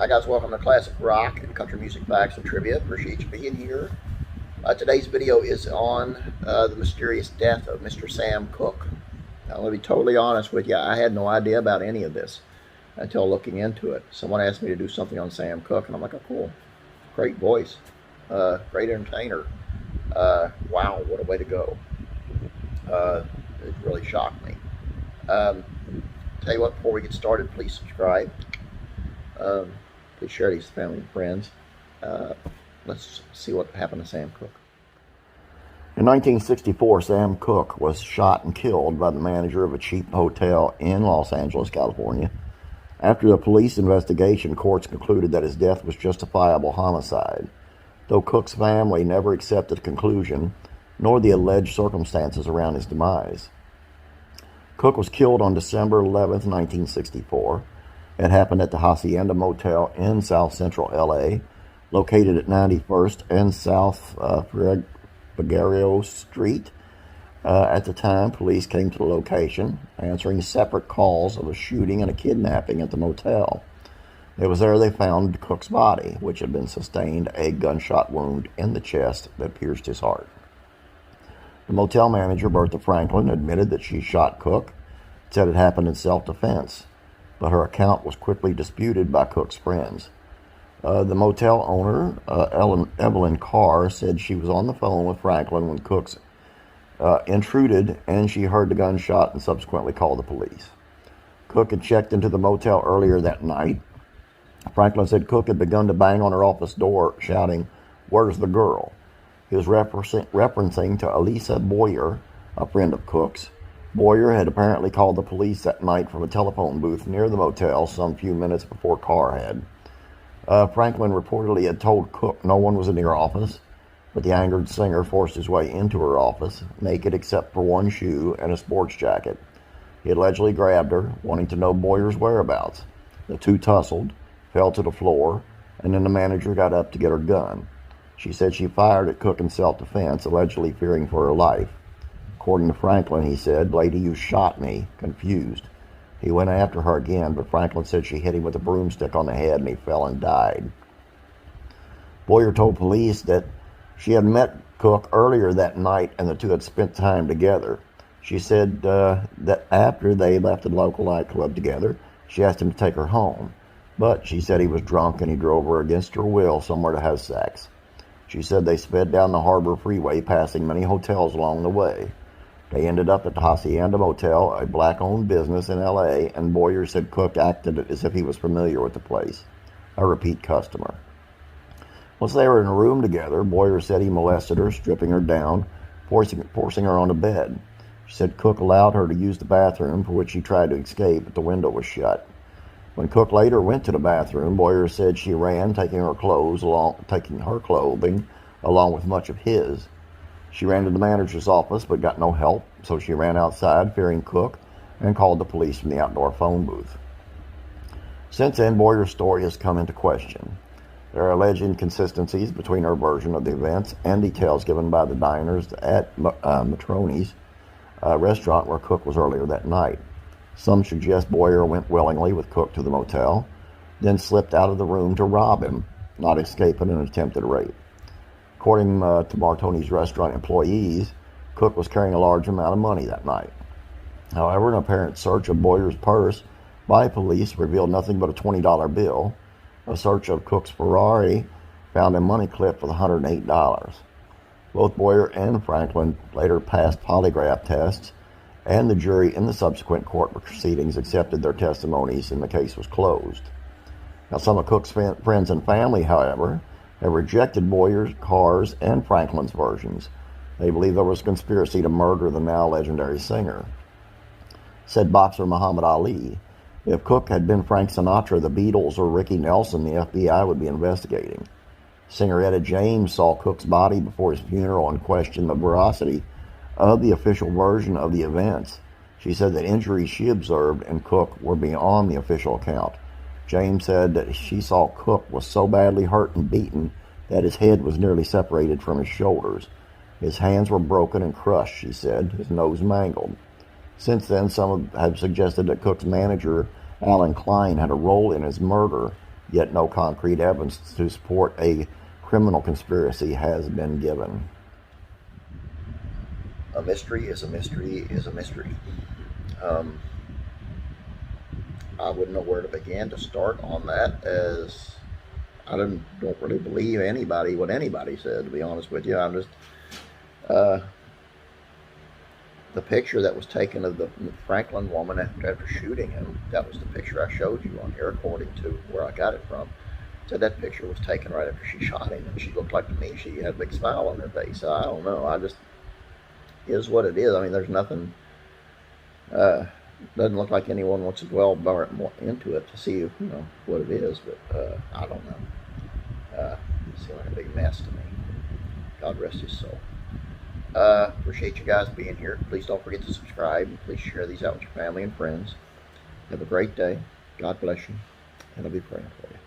Hi guys, welcome to Classic Rock and Country Music Facts and Trivia. Appreciate you being here. Today's video is on the mysterious death of Mr. Sam Cooke. Now, let me be totally honest with you, I had no idea about any of this until looking into it. Someone asked me to do something on Sam Cooke, and I'm like, oh cool, great voice, great entertainer. Wow, what a way to go. It really shocked me. Tell you what, before we get started, please subscribe. Please share these with family and friends. Let's see what happened to Sam Cooke. In 1964, Sam Cooke was shot and killed by the manager of a cheap hotel in Los Angeles, California. After the police investigation, courts concluded that his death was justifiable homicide, though Cooke's family never accepted the conclusion, nor the alleged circumstances around his demise. Cooke was killed on December 11, 1964. It happened at the Hacienda Motel in South Central LA, located at 91st and South Figueroa Street. At the time, police came to the location, answering separate calls of a shooting and a kidnapping at the motel. It was there they found Cooke's body, which had been sustained a gunshot wound in the chest that pierced his heart. The motel manager, Bertha Franklin, admitted that she shot Cooke, said it happened in self-defense, but her account was quickly disputed by Cooke's friends. The motel owner, Evelyn Carr, said she was on the phone with Franklin when Cooke's intruded, and she heard the gunshot and subsequently called the police. Cooke had checked into the motel earlier that night. Franklin said Cooke had begun to bang on her office door, shouting, "Where's the girl?" He was referencing to Elisa Boyer, a friend of Cooke's. Boyer had apparently called the police that night from a telephone booth near the motel some few minutes before Carr had. Franklin reportedly had told Cooke no one was in her office, but the angered singer forced his way into her office, naked except for one shoe and a sports jacket. He allegedly grabbed her, wanting to know Boyer's whereabouts. The two tussled, fell to the floor, and then the manager got up to get her gun. She said she fired at Cooke in self-defense, allegedly fearing for her life. According to Franklin, he said, "Lady, you shot me," confused. He went after her again, but Franklin said she hit him with a broomstick on the head and he fell and died. Boyer told police that she had met Cooke earlier that night and the two had spent time together. She said that after they left the local nightclub together, she asked him to take her home. But she said he was drunk and he drove her against her will somewhere to have sex. She said they sped down the Harbor Freeway, passing many hotels along the way. They ended up at the Hacienda Motel, a black-owned business in L.A., and Boyer said Cooke acted as if he was familiar with the place, a repeat customer. Once they were in a room together, Boyer said he molested her, stripping her down, forcing her on a bed. She said Cooke allowed her to use the bathroom, for which she tried to escape, but the window was shut. When Cooke later went to the bathroom, Boyer said she ran, taking her clothing along with much of his. She ran to the manager's office but got no help, so she ran outside, fearing Cooke, and called the police from the outdoor phone booth. Since then, Boyer's story has come into question. There are alleged inconsistencies between her version of the events and details given by the diners at Matroni's restaurant where Cooke was earlier that night. Some suggest Boyer went willingly with Cooke to the motel, then slipped out of the room to rob him, not escape in an attempted rape. According to Martoni's restaurant employees, Cooke was carrying a large amount of money that night. However, an apparent search of Boyer's purse by police revealed nothing but a $20 bill. A search of Cooke's Ferrari found a money clip with $108. Both Boyer and Franklin later passed polygraph tests, and the jury in the subsequent court proceedings accepted their testimonies and the case was closed. Now, some of Cooke's friends and family, however, have rejected Boyer's, Carr's, and Franklin's versions. They believe there was a conspiracy to murder the now legendary singer. Said boxer Muhammad Ali, "If Cooke had been Frank Sinatra, the Beatles, or Ricky Nelson, the FBI would be investigating." Singer Etta James saw Cooke's body before his funeral and questioned the veracity of the official version of the events. She said that injuries she observed in Cooke were beyond the official account. James said that she saw Cooke was so badly hurt and beaten that his head was nearly separated from his shoulders. His hands were broken and crushed, she said, his nose mangled. Since then, some have suggested that Cooke's manager, Alan Klein, had a role in his murder, yet no concrete evidence to support a criminal conspiracy has been given. A mystery is a mystery is a mystery. I wouldn't know where to begin to start on that, as I don't really believe what anybody said, to be honest with you. I'm just the picture that was taken of the Franklin woman after shooting him, that was the picture I showed you on here, according to where I got it from. So that picture was taken right after she shot him, and she looked like, to me, she had a big smile on her face. I don't know. Is what it is. I mean, there's nothing, doesn't look like anyone wants to dwell more into it to see, what it is, but I don't know. It seemed like a big mess to me. God rest his soul. Appreciate you guys being here. Please don't forget to subscribe, and please share these out with your family and friends. Have a great day. God bless you, and I'll be praying for you.